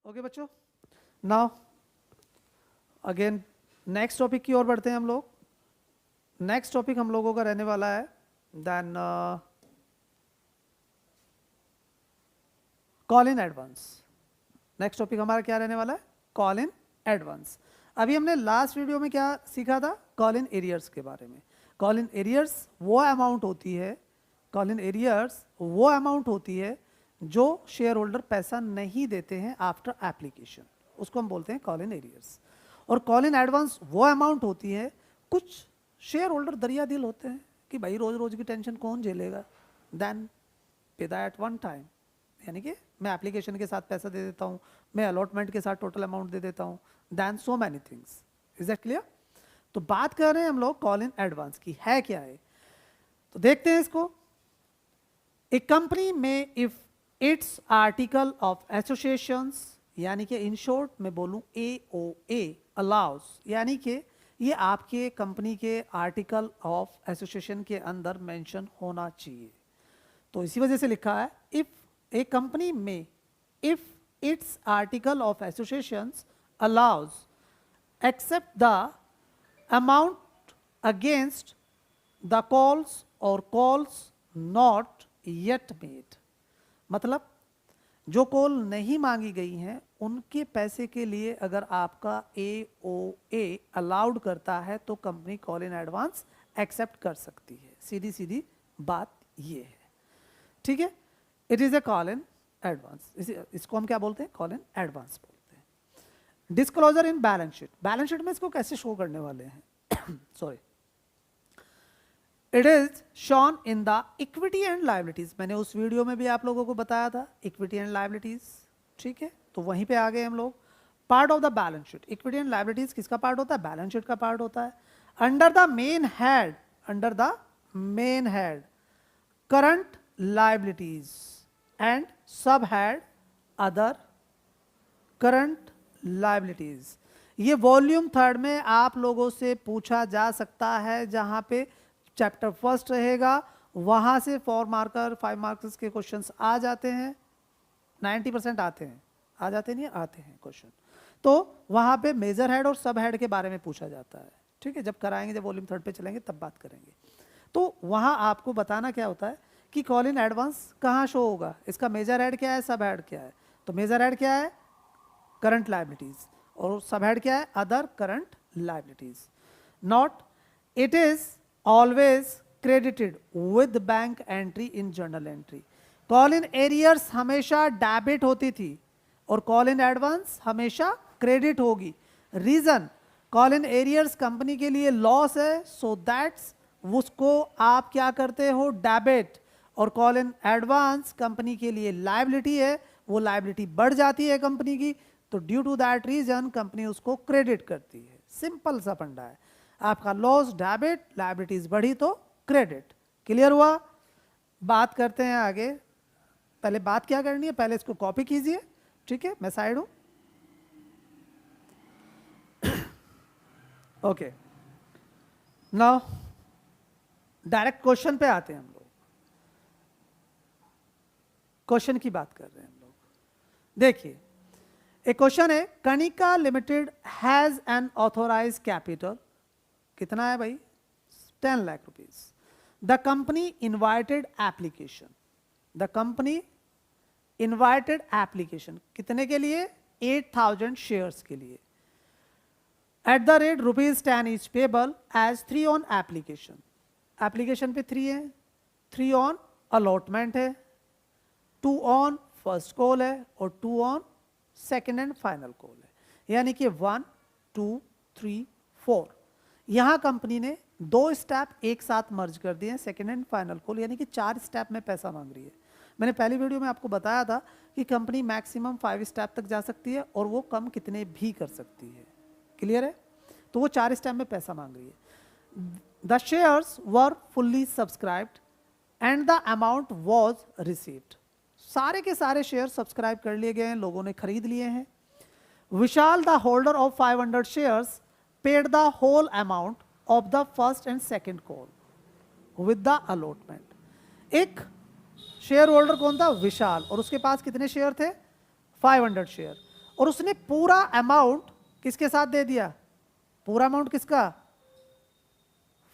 Okay बच्चों, now again next topic की ओर बढ़ते हैं हम लोग। नेक्स्ट टॉपिक हम लोगों का रहने वाला है then call in advance. Next topic हमारा क्या रहने वाला है? Call in advance. अभी हमने लास्ट वीडियो में क्या सीखा था? कॉल इन एरियर्स के बारे में। कॉल इन एरियर्स वो अमाउंट होती है, कॉल इन एरियर्स वो अमाउंट होती है जो शेयर होल्डर पैसा नहीं देते हैं आफ्टर एप्लीकेशन, उसको हम बोलते हैं कॉल इन एरियर्स। और कॉल इन एडवांस वो अमाउंट होती है, कुछ शेयर होल्डर दरिया दिल होते हैं कि भाई रोज रोज की टेंशन कौन झेलेगा, देन पे दैट एट वन टाइम। यानी कि मैं एप्लीकेशन के साथ पैसा दे देता हूँ, मैं अलॉटमेंट के साथ टोटल अमाउंट दे देता हूँ, then so many things. Is that clear? तो बात कर रहे हैं हम लोग कॉल इन एडवांस की, है क्या है? तो देखते हैं इसको। ए कंपनी में if it's article of associations, यानी कि इन शॉर्ट मैं बोलूं AOA अलाउज, यानी कि ये आपके कंपनी के आर्टिकल ऑफ एसोसिएशन के अंदर मेंशन होना चाहिए। तो इसी वजह से लिखा है इफ ए कंपनी में if it's article of associations allows accept the amount against the calls और कॉल्स नॉट येट मेड। मतलब जो कॉल नहीं मांगी गई हैं उनके पैसे के लिए अगर आपका AOA अलाउड करता है तो company call in advance accept कर सकती है। सीधी सीधी बात ये है, ठीक है। It is a call in advance, इसको हम क्या बोलते हैं? कॉल इन एडवांस बोलते हैं। Disclosure in balance sheet, balance sheet में इसको कैसे शो करने वाले हैं? Sorry, it is shown in the equity and liabilities. मैंने उस वीडियो में भी आप लोगों को बताया था इक्विटी एंड लायबिलिटीज, ठीक है। तो वहीं पे आ गए हम लोग। Part of the balance sheet, equity and liabilities किसका पार्ट होता है? बैलेंस शीट का पार्ट होता है। Under the main head, under the main head current liabilities and सब हेड अदर करंट लायबिलिटीज। ये वॉल्यूम 3 में आप लोगों से पूछा जा सकता है, जहां पे चैप्टर फर्स्ट रहेगा वहां से 4 मार्कर 5 मार्क्स के क्वेश्चंस आ जाते हैं। 90% आते हैं, आ जाते नहीं आते हैं क्वेश्चन। तो वहां पे मेजर हेड और सब हेड के बारे में पूछा जाता है, ठीक है। जब कराएंगे, जब वॉल्यूम 3 पे चलेंगे तब बात करेंगे। तो वहां आपको बताना क्या होता है कि कॉल इन एडवांस कहाँ शो होगा, इसका मेजर हेड क्या है, सब हेड क्या है। तो मेजर हेड क्या है? करंट लायबिलिटीज, और सब हेड क्या है? Other current liabilities. Not it is always credited with bank entry in journal entry. Call in arrears हमेशा डेबिट होती थी और कॉल इन एडवांस हमेशा क्रेडिट होगी। Reason, call in arrears company के लिए लॉस है, सो दैट्स उसको आप क्या करते हो? डेबिट। और कॉल इन एडवांस कंपनी के लिए लायबिलिटी है, वो लायबिलिटी बढ़ जाती है कंपनी की, तो due to that reason company उसको क्रेडिट करती है। सिंपल सा फंडा है। आपका लॉस डेबिट, लायबिलिटीज बढ़ी तो क्रेडिट। क्लियर हुआ? बात करते हैं आगे। पहले बात क्या करनी है, पहले इसको कॉपी कीजिए, ठीक है। मैं साइड हूं, ओके। नाउ डायरेक्ट क्वेश्चन पे आते हैं हम लोग। क्वेश्चन की बात कर रहे हैं हम लोग। देखिए, एक क्वेश्चन है, Kanika limited has an authorise capital, कितना है भाई? 10 lakh rupees. The company invited application, the company invited application कितने के लिए? 8000 शेयर्स के लिए। At the rate ₹10 is payable as 3 on application. Application पे 3 है, 3 ऑन अलॉटमेंट है, 2 ऑन फर्स्ट कॉल है और 2 on second and final call है। यानी कि 1 2 3 4। यहां कंपनी ने 2 स्टेप एक साथ मर्ज कर दिए हैं, सेकेंड एंड फाइनल कॉल, यानी कि 4 स्टेप में पैसा मांग रही है। मैंने पहली वीडियो में आपको बताया था कि कंपनी मैक्सिमम 5 स्टेप तक जा सकती है और वो कम कितने भी कर सकती है। क्लियर है? तो वो 4 स्टेप में पैसा मांग रही है। The shares were fully subscribed and the amount was received. सारे के सारे शेयर सब्सक्राइब कर लिए गए हैं, लोगों ने खरीद लिए हैं। Vishal the holder of 500 shares paid the whole amount of the first and second call with the allotment. एक शेयर होल्डर कौन था? विशाल, और उसके पास कितने शेयर थे? 500 शेयर। और उसने पूरा अमाउंट किसके साथ दे दिया, पूरा अमाउंट किसका,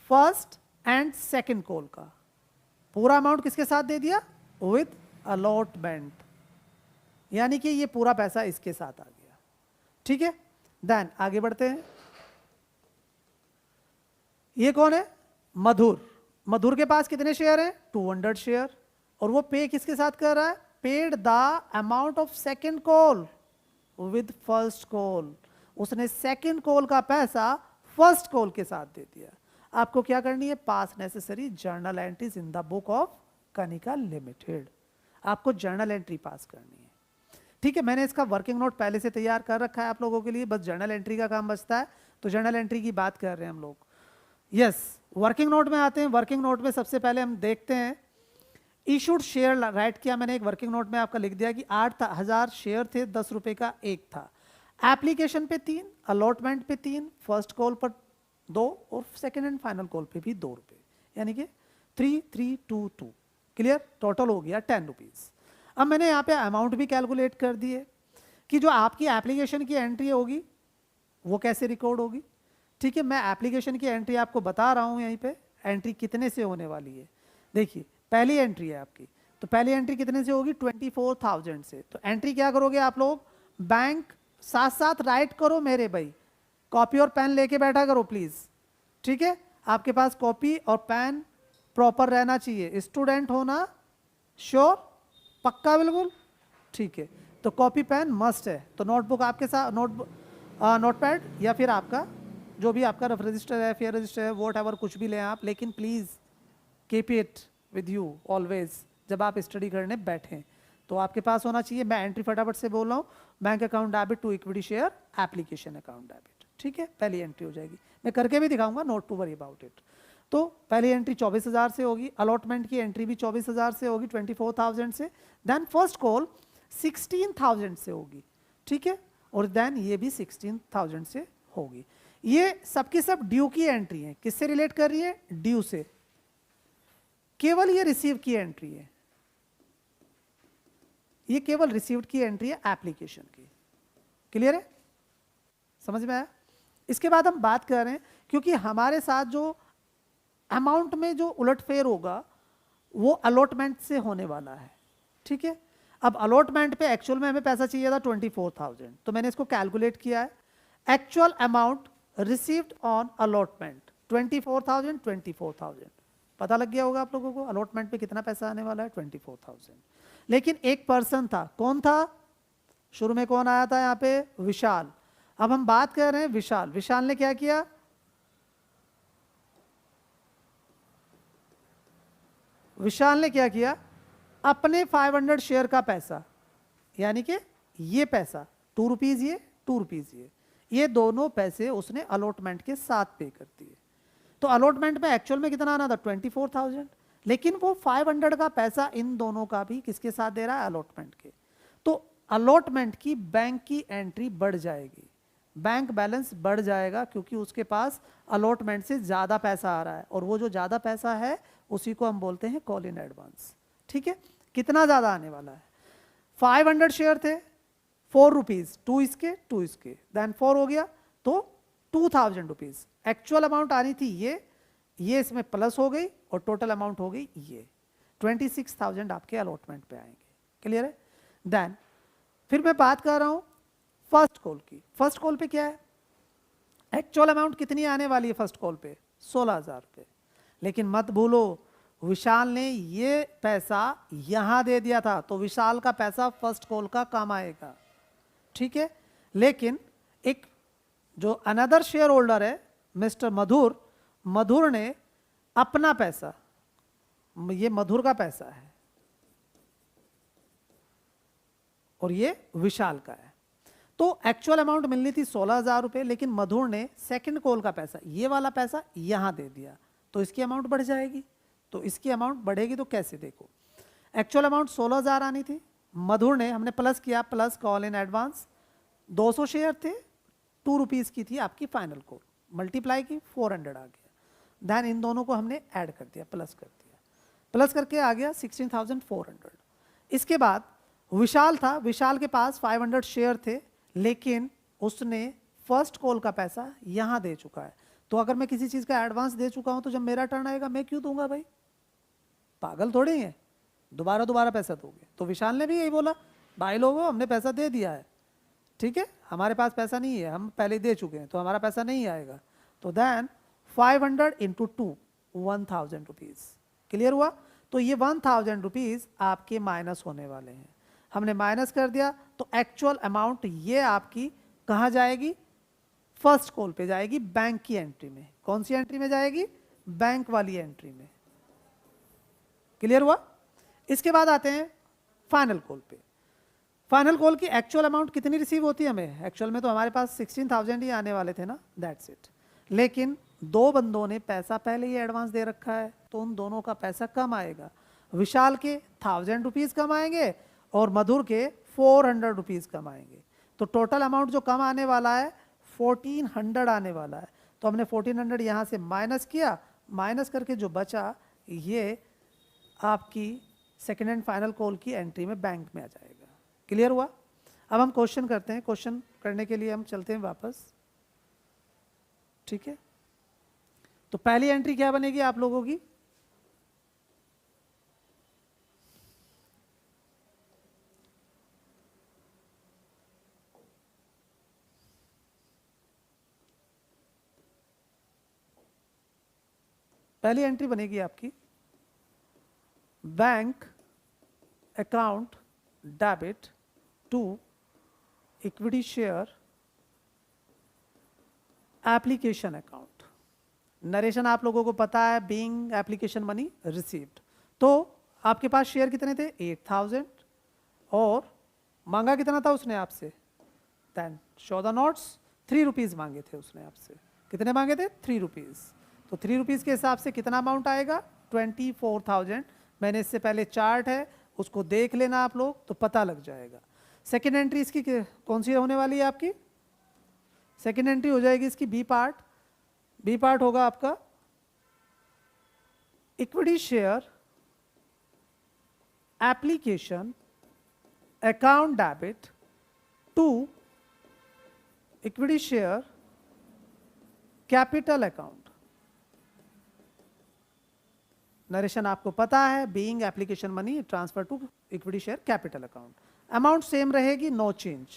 फर्स्ट एंड सेकंड कॉल का पूरा अमाउंट किसके साथ दे दिया, विथ अलॉटमेंट, यानी कि ये पूरा पैसा इसके साथ आ गया। ठीक है, देन आगे बढ़ते हैं। ये कौन है, मधुर। मधुर के पास कितने शेयर हैं, 200 शेयर, और वो पे किसके साथ कर रहा है, paid the amount of second call with first call. उसने सेकंड कॉल का पैसा फर्स्ट कॉल के साथ दे दिया। आपको क्या करनी है, पास necessary journal entries in the book of Kanika limited, आपको जर्नल एंट्री पास करनी है। ठीक है, मैंने इसका वर्किंग नोट पहले से तैयार कर रखा है आप लोगों के लिए, बस जर्नल एंट्री का काम बचता है, तो जर्नल एंट्री की बात कर रहे हैं हम लोग। यस, वर्किंग नोट में आते हैं। वर्किंग नोट में सबसे पहले हम देखते हैं इशूड शेयर राइट किया मैंने, एक वर्किंग नोट में आपका लिख दिया कि 8,000 शेयर थे, 10 रुपए का एक था। एप्लीकेशन पे 3, अलॉटमेंट पे 3, फर्स्ट कॉल पर 2 और सेकेंड एंड फाइनल कॉल पे भी 2 रुपए, यानी कि 3,322। क्लियर, टोटल हो गया 10 रुपीज। अब मैंने यहाँ पे अमाउंट भी कैलकुलेट कर दिए कि जो आपकी एप्लीकेशन की एंट्री होगी वो कैसे रिकॉर्ड होगी। ठीक है, मैं एप्लीकेशन की एंट्री आपको बता रहा हूँ, यहीं पे एंट्री कितने से होने वाली है। देखिए पहली एंट्री है आपकी, तो पहली एंट्री कितने से होगी, 24,000 से। तो एंट्री क्या करोगे आप लोग, बैंक साथ साथ राइट करो मेरे भाई, कॉपी और पेन लेके बैठा करो प्लीज। ठीक है, आपके पास कॉपी और पेन प्रॉपर रहना चाहिए, स्टूडेंट होना श्योर, पक्का बिल्कुल। ठीक है, तो कॉपी पेन मस्ट है, तो नोटबुक आपके साथ, नोटपैड या फिर आपका जो भी आपका रफ रजिस्टर है, फेयर रजिस्टर है, वॉट एवर कुछ भी लें आप, लेकिन please keep it with you always जब आप स्टडी करने बैठें, तो आपके पास होना चाहिए। मैं एंट्री फटाफट से बोल रहा हूँ, bank account debit to equity share application account debit. ठीक है, पहली एंट्री हो जाएगी, मैं करके भी दिखाऊंगा, not to worry about it. तो पहली एंट्री 24,000 से होगी, अलॉटमेंट की एंट्री भी 24,000 से होगी, 24,000 से। देन फर्स्ट कॉल 16,000 से होगी। ठीक है, और देन ये भी 16,000 से होगी। ये सबकी सब ड्यू की एंट्री है, किससे रिलेट कर रही है, ड्यू से। केवल ये रिसीव की एंट्री है, ये केवल रिसीव्ड की एंट्री है एप्लीकेशन की। क्लियर है, समझ में आया। इसके बाद हम बात कर रहे हैं, क्योंकि हमारे साथ जो अमाउंट में जो उलटफेर होगा वो अलॉटमेंट से होने वाला है। ठीक है, अब अलॉटमेंट पे एक्चुअल में हमें पैसा चाहिए था 24,000, तो मैंने इसको कैलकुलेट किया है। Actual amount received on allotment 24,000, 24,000 पता लग गया होगा आप लोगों को, अलॉटमेंट पे कितना पैसा आने वाला है 24,000। लेकिन एक पर्सन था, कौन था, शुरू में कौन आया था यहाँ पे, विशाल। अब हम बात कर रहे हैं विशाल। विशाल ने क्या किया, विशाल ने क्या किया, अपने 500 शेयर का पैसा, यानी कि ये पैसा 2 रुपीज, ये 2 रुपीज, ये दोनों पैसे उसने अलॉटमेंट के साथ पे कर दिए। तो अलॉटमेंट में एक्चुअल में कितना आना था 24,000, लेकिन वो 500 का पैसा इन दोनों का भी किसके साथ दे रहा है, अलॉटमेंट के। तो अलॉटमेंट की बैंक की एंट्री बढ़ जाएगी, बैंक बैलेंस बढ़ जाएगा, क्योंकि उसके पास अलॉटमेंट से ज़्यादा पैसा आ रहा है, और वो जो ज़्यादा पैसा है उसी को हम बोलते हैं कॉल इन एडवांस। ठीक है, कितना ज़्यादा आने वाला है, 500 शेयर थे, 4 रुपीज़, 2 इसके 2 इसके, देन 4 हो गया, तो 2,000 रुपीज़ एक्चुअल अमाउंट आनी थी। ये इसमें प्लस हो गई और टोटल अमाउंट हो गई ये 26,000 आपके अलॉटमेंट पे आएंगे। क्लियर है। देन फिर मैं बात कर रहा हूं फर्स्ट कॉल की। फर्स्ट कॉल पे क्या है, एक्चुअल अमाउंट कितनी आने वाली है फर्स्ट कॉल पे, 16,000 रुपये। लेकिन मत भूलो विशाल ने ये पैसा यहां दे दिया था, तो विशाल का पैसा फर्स्ट कॉल का काम आएगा। ठीक है, लेकिन एक जो अनदर शेयर होल्डर है मिस्टर मधुर, मधुर ने अपना पैसा, ये मधुर का पैसा है और ये विशाल का है, तो एक्चुअल अमाउंट मिलनी थी 16,000 रुपये, लेकिन मधुर ने सेकंड कॉल का पैसा, ये वाला पैसा यहां दे दिया, तो इसकी अमाउंट बढ़ जाएगी। तो इसकी अमाउंट बढ़ेगी तो कैसे, देखो एक्चुअल अमाउंट 16,000 आनी थी, मधुर ने, हमने प्लस किया, plus call in advance 200 share थे, 2 रुपीज़ की थी आपकी फाइनल कॉल, मल्टीप्लाई की 400 आ गया। देन इन दोनों को हमने ऐड कर दिया, प्लस कर दिया, प्लस करके आ गया 16,400। इसके बाद विशाल था, विशाल के पास 500 शेयर थे, लेकिन उसने फर्स्ट कॉल का पैसा यहाँ दे चुका है। तो अगर मैं किसी चीज़ का एडवांस दे चुका हूँ तो जब मेरा टर्न आएगा मैं क्यों दूंगा भाई? पागल थोड़ी है, दोबारा दोबारा पैसा दोगे। तो विशाल ने भी यही बोला, भाई लोगों हमने पैसा दे दिया है, ठीक है, हमारे पास पैसा नहीं है, हम पहले दे चुके हैं तो हमारा पैसा नहीं आएगा। तो देन 500 इंटू 2 1000 रुपीज़। क्लियर हुआ? तो ये 1000 रुपीज़ आपके माइनस होने वाले हैं। हमने माइनस कर दिया तो एक्चुअल अमाउंट ये आपकी कहाँ जाएगी? फर्स्ट कॉल पे जाएगी, बैंक की एंट्री में। कौन सी एंट्री में जाएगी? बैंक वाली एंट्री में। क्लियर हुआ? इसके बाद आते हैं फाइनल कॉल पे। फाइनल कॉल की एक्चुअल अमाउंट कितनी रिसीव होती है हमें? एक्चुअल में तो हमारे पास 16,000 ही आने वाले थे ना, दैट्स इट। लेकिन दो बंदों ने पैसा पहले ही एडवांस दे रखा है तो उन दोनों का पैसा कम आएगा। विशाल के 1000 रुपीज़ कम आएंगे और मधुर के 400 रुपीज़ कम आएंगे। तो टोटल अमाउंट जो कम आने वाला है 1400 आने वाला है। तो हमने 1400 यहाँ से माइनस किया, माइनस करके जो बचा ये आपकी सेकेंड एंड फाइनल कॉल की एंट्री में बैंक में आ जाएगा। क्लियर हुआ? अब हम क्वेश्चन करते हैं। क्वेश्चन करने के लिए हम चलते हैं वापस, ठीक है। तो पहली एंट्री क्या बनेगी आप लोगों की? पहली एंट्री बनेगी आपकी bank account debit to equity share application account. Narration आप लोगों को पता है, बीइंग एप्लीकेशन मनी रिसीव्ड। तो आपके पास शेयर कितने थे? 8000। और मांगा कितना था उसने आपसे? Then show the notes. 3 rupees मांगे थे उसने आपसे। कितने मांगे थे? 3 रुपीज़। तो 3 रुपीज़ के हिसाब से कितना अमाउंट आएगा? 24,000। मैंने इससे पहले चार्ट है उसको देख लेना आप लोग तो पता लग जाएगा। सेकेंड एंट्री इसकी कौन सी होने वाली है आपकी? सेकेंड एंट्री हो जाएगी इसकी बी पार्ट। बी पार्ट होगा आपका equity share application account debit to equity share capital account. Narration आपको पता है, being application money transfer to equity share capital account. Amount same रहेगी, नो चेंज,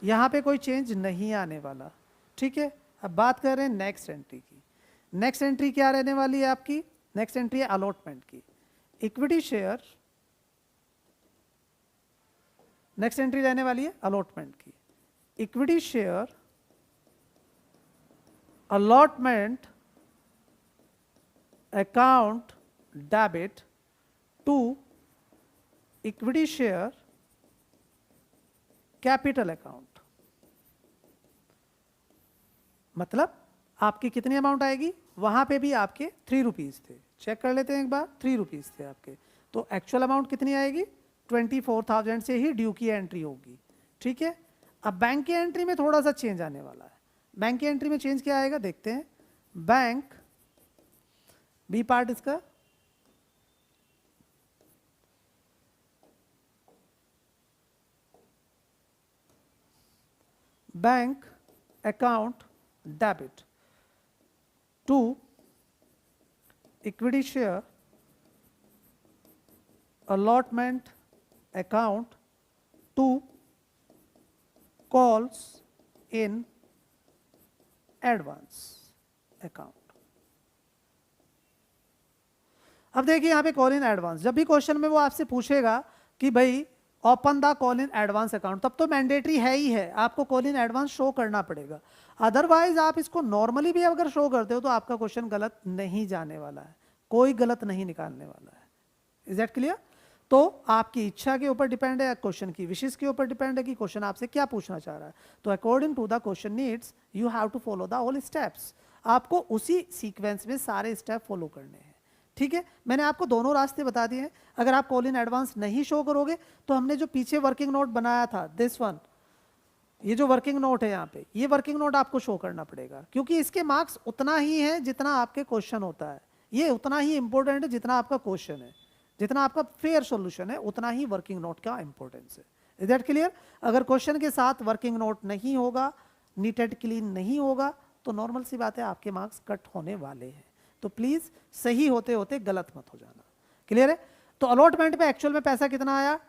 यहाँ पे कोई चेंज नहीं आने वाला, ठीक है। अब बात कर रहे हैं नेक्स्ट एंट्री की। नेक्स्ट एंट्री क्या रहने वाली है आपकी? नेक्स्ट एंट्री है अलॉटमेंट की। इक्विटी शेयर, नेक्स्ट एंट्री रहने वाली है अलॉटमेंट की। Equity share allotment account debit to equity share capital account. मतलब आपकी कितनी अमाउंट आएगी? वहां पे भी आपके 3 रुपीज़ थे, चेक कर लेते हैं एक बार। 3 रुपीज़ थे आपके, तो एक्चुअल अमाउंट कितनी आएगी? 24,000 से ही ड्यू की एंट्री होगी, ठीक है। अब बैंक की एंट्री में थोड़ा सा चेंज आने वाला है। बैंक की एंट्री में चेंज क्या आएगा देखते हैं। बैंक बी पार्ट इसका bank account debit to equity share allotment account to calls in advance account. अब देखिए यहाँ पे कॉल इन एडवांस, जब भी क्वेश्चन में वो आपसे पूछेगा कि भाई open the call in advance account, तब तो मैंडेटरी है ही है, आपको कॉल इन एडवांस शो करना पड़ेगा। अदरवाइज आप इसको नॉर्मली भी अगर शो करते हो तो आपका क्वेश्चन गलत नहीं जाने वाला है, कोई गलत नहीं निकालने वाला है। Is that clear? तो आपकी इच्छा के ऊपर डिपेंड है, क्वेश्चन की विशेष के ऊपर डिपेंड है कि क्वेश्चन आपसे क्या पूछना चाह रहा है। तो according to the question needs you have to follow the all steps. आपको उसी सीक्वेंस में सारे स्टेप फॉलो करने हैं, ठीक है। मैंने आपको दोनों रास्ते बता दिए हैं। अगर आप कॉल इन एडवांस नहीं शो करोगे तो हमने जो पीछे वर्किंग नोट बनाया था, दिस वन, ये जो वर्किंग नोट है यहाँ पे, ये वर्किंग नोट आपको शो करना पड़ेगा, क्योंकि इसके मार्क्स उतना ही है जितना आपके क्वेश्चन होता है। ये उतना ही इंपॉर्टेंट है जितना आपका क्वेश्चन है, जितना आपका फेयर सॉल्यूशन है उतना ही वर्किंग नोट का इंपॉर्टेंस है। Is that clear? अगर क्वेश्चन के साथ वर्किंग नोट नहीं होगा, नीटेड क्लीन नहीं होगा, तो नॉर्मल सी बात है आपके मार्क्स कट होने वाले हैं। तो प्लीज सही होते होते गलत मत हो जाना। क्लियर है? तो अलॉटमेंट पे एक्चुअल में पैसा कितना आया?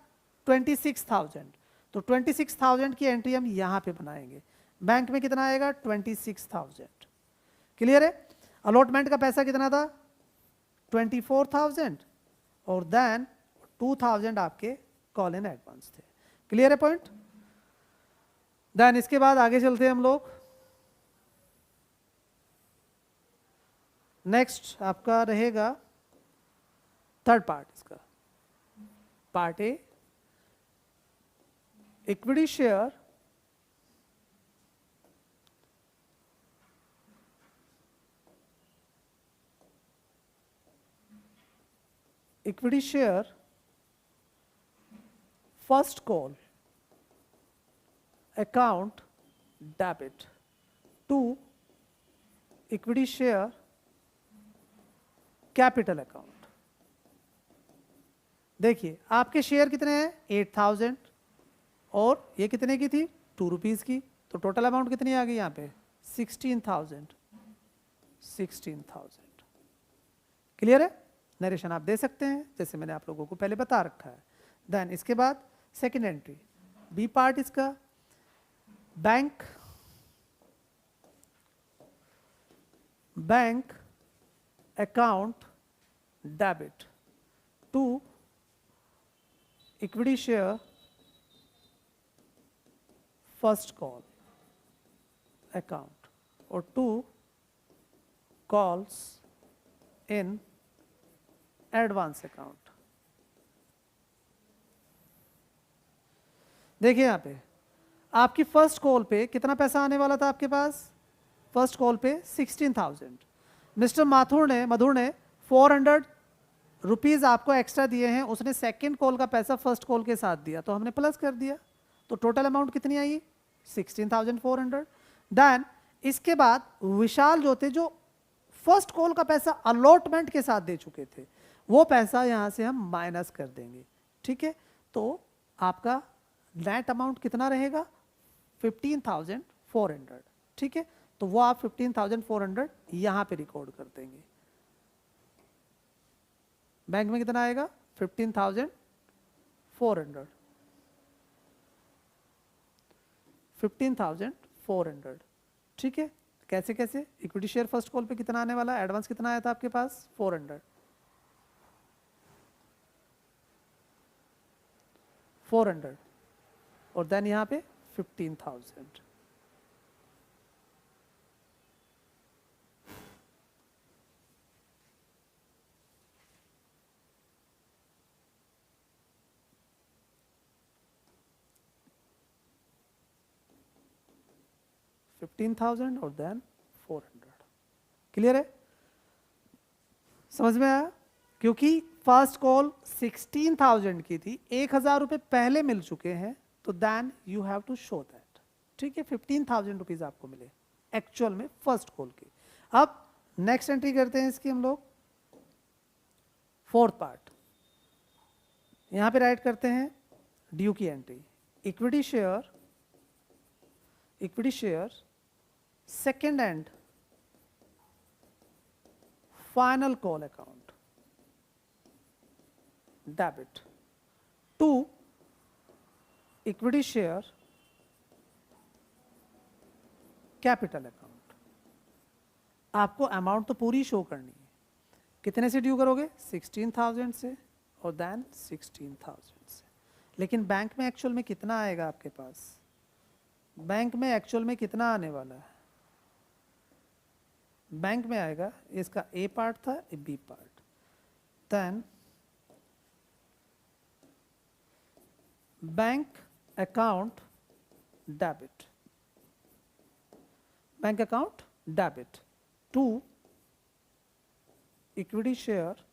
26,000। तो 26,000 की एंट्री हम यहाँ पे बनाएंगे। बैंक में कितना आएगा? 26,000। क्लियर है? अलॉटमेंट का पैसा कितना था? 24,000 और देन 2,000 आपके कॉल इन एडवांस थे। क्लियर है पॉइंट? देन इसके बाद आगे चलते हैं हम लोग। नेक्स्ट आपका रहेगा थर्ड पार्ट इसका, part A, equity share first call account debit to equity share capital account. देखिए आपके शेयर कितने हैं? 8,000 और ये कितने की थी? 2 रुपीज़ की। तो टोटल अमाउंट कितनी आ गई यहाँ पे? 16,000। क्लियर है? नरेशन आप दे सकते हैं जैसे मैंने आप लोगों को पहले बता रखा है। देन इसके बाद सेकेंड एंट्री, बी पार्ट इसका, bank account debit to equity share first call account और 2 कॉल्स इन एडवांस अकाउंट। देखिए यहाँ पे आपकी फर्स्ट कॉल पे कितना पैसा आने वाला था आपके पास? फर्स्ट कॉल पे 16,000। मिस्टर मधुर ने 400 रुपीज़ आपको एक्स्ट्रा दिए हैं, उसने सेकंड कॉल का पैसा फर्स्ट कॉल के साथ दिया, तो हमने प्लस कर दिया। तो टोटल अमाउंट कितनी आई? 16,400। देन इसके बाद विशाल जो थे, जो फर्स्ट कॉल का पैसा अलॉटमेंट के साथ दे चुके थे, वो पैसा यहाँ से हम माइनस कर देंगे। ठीक है? तो आपका नेट अमाउंट कितना रहेगा? 15,400। ठीक है? तो वो आप 15,400 यहाँ पे रिकॉर्ड कर देंगे। बैंक में कितना आएगा? 15,400। 15,400। ठीक है? कैसे कैसे? इक्विटी शेयर फर्स्ट कॉल पे कितना आने वाला? एडवांस कितना आया था आपके पास? 400। और देन यहाँ पे 15,000। और देन 400। क्लियर है? समझ में आया? क्योंकि फर्स्ट कॉल 16,000 की थी, 1,000 रुपये पहले मिल चुके हैं, तो then you have to show that. ठीक है? 15,000 रुपीज आपको मिले एक्चुअल में फर्स्ट कॉल की। अब नेक्स्ट एंट्री करते हैं इसकी हम लोग, फोर्थ पार्ट। यहां पे राइट करते हैं ड्यू की entry, equity share second and final call account debit to equity share capital account. आपको अमाउंट तो पूरी शो करनी है। कितने से ड्यू करोगे? 16,000 से और देन 16,000 से। लेकिन बैंक में एक्चुअल में कितना आएगा आपके पास? बैंक में एक्चुअल में कितना आने वाला है? बैंक में आएगा, इसका ए पार्ट था, A B part, then bank account debit to equity share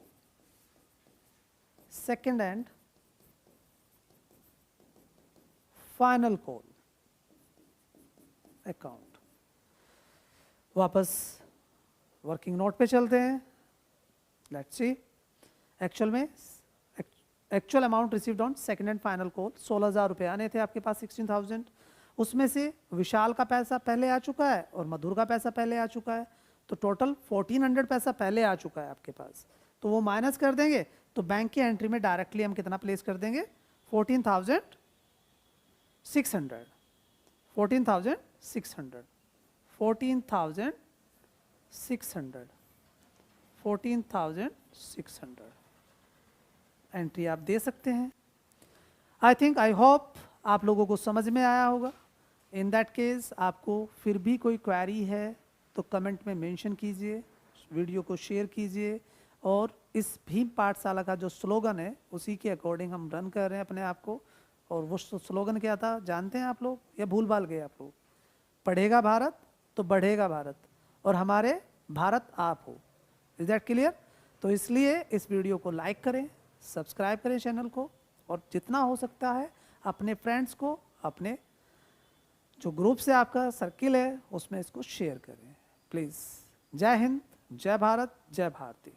second and final call account. वापस वर्किंग नोट पे चलते हैं। लेट्स सी एक्चुअल में actual amount received on second and final call 16,000 रुपये आने थे आपके पास 16,000, उसमें से विशाल का पैसा पहले आ चुका है और मधुर का पैसा पहले आ चुका है, तो टोटल 1400 पैसा पहले आ चुका है आपके पास, तो वो माइनस कर देंगे तो बैंक की एंट्री में डायरेक्टली हम कितना प्लेस कर देंगे 14,600 14,600 14,600 एंट्री आप दे सकते हैं। आई होप आप लोगों को समझ में आया होगा। इन दैट केस आपको फिर भी कोई क्वेरी है तो कमेंट में मेंशन कीजिए, वीडियो को शेयर कीजिए, और इस भीम पाठशाला का जो स्लोगन है उसी के अकॉर्डिंग हम रन कर रहे हैं अपने आप को। और वो स्लोगन क्या था जानते हैं आप लोग या भूल भाल गए आप लोग? पढ़ेगा भारत तो बढ़ेगा भारत, और हमारे भारत आप हो। Is that clear? तो इसलिए इस वीडियो को लाइक करें, सब्सक्राइब करें चैनल को, और जितना हो सकता है अपने फ्रेंड्स को, अपने जो ग्रुप से आपका सर्किल है उसमें इसको शेयर करें प्लीज़। जय हिंद, जय भारत, जय भारती।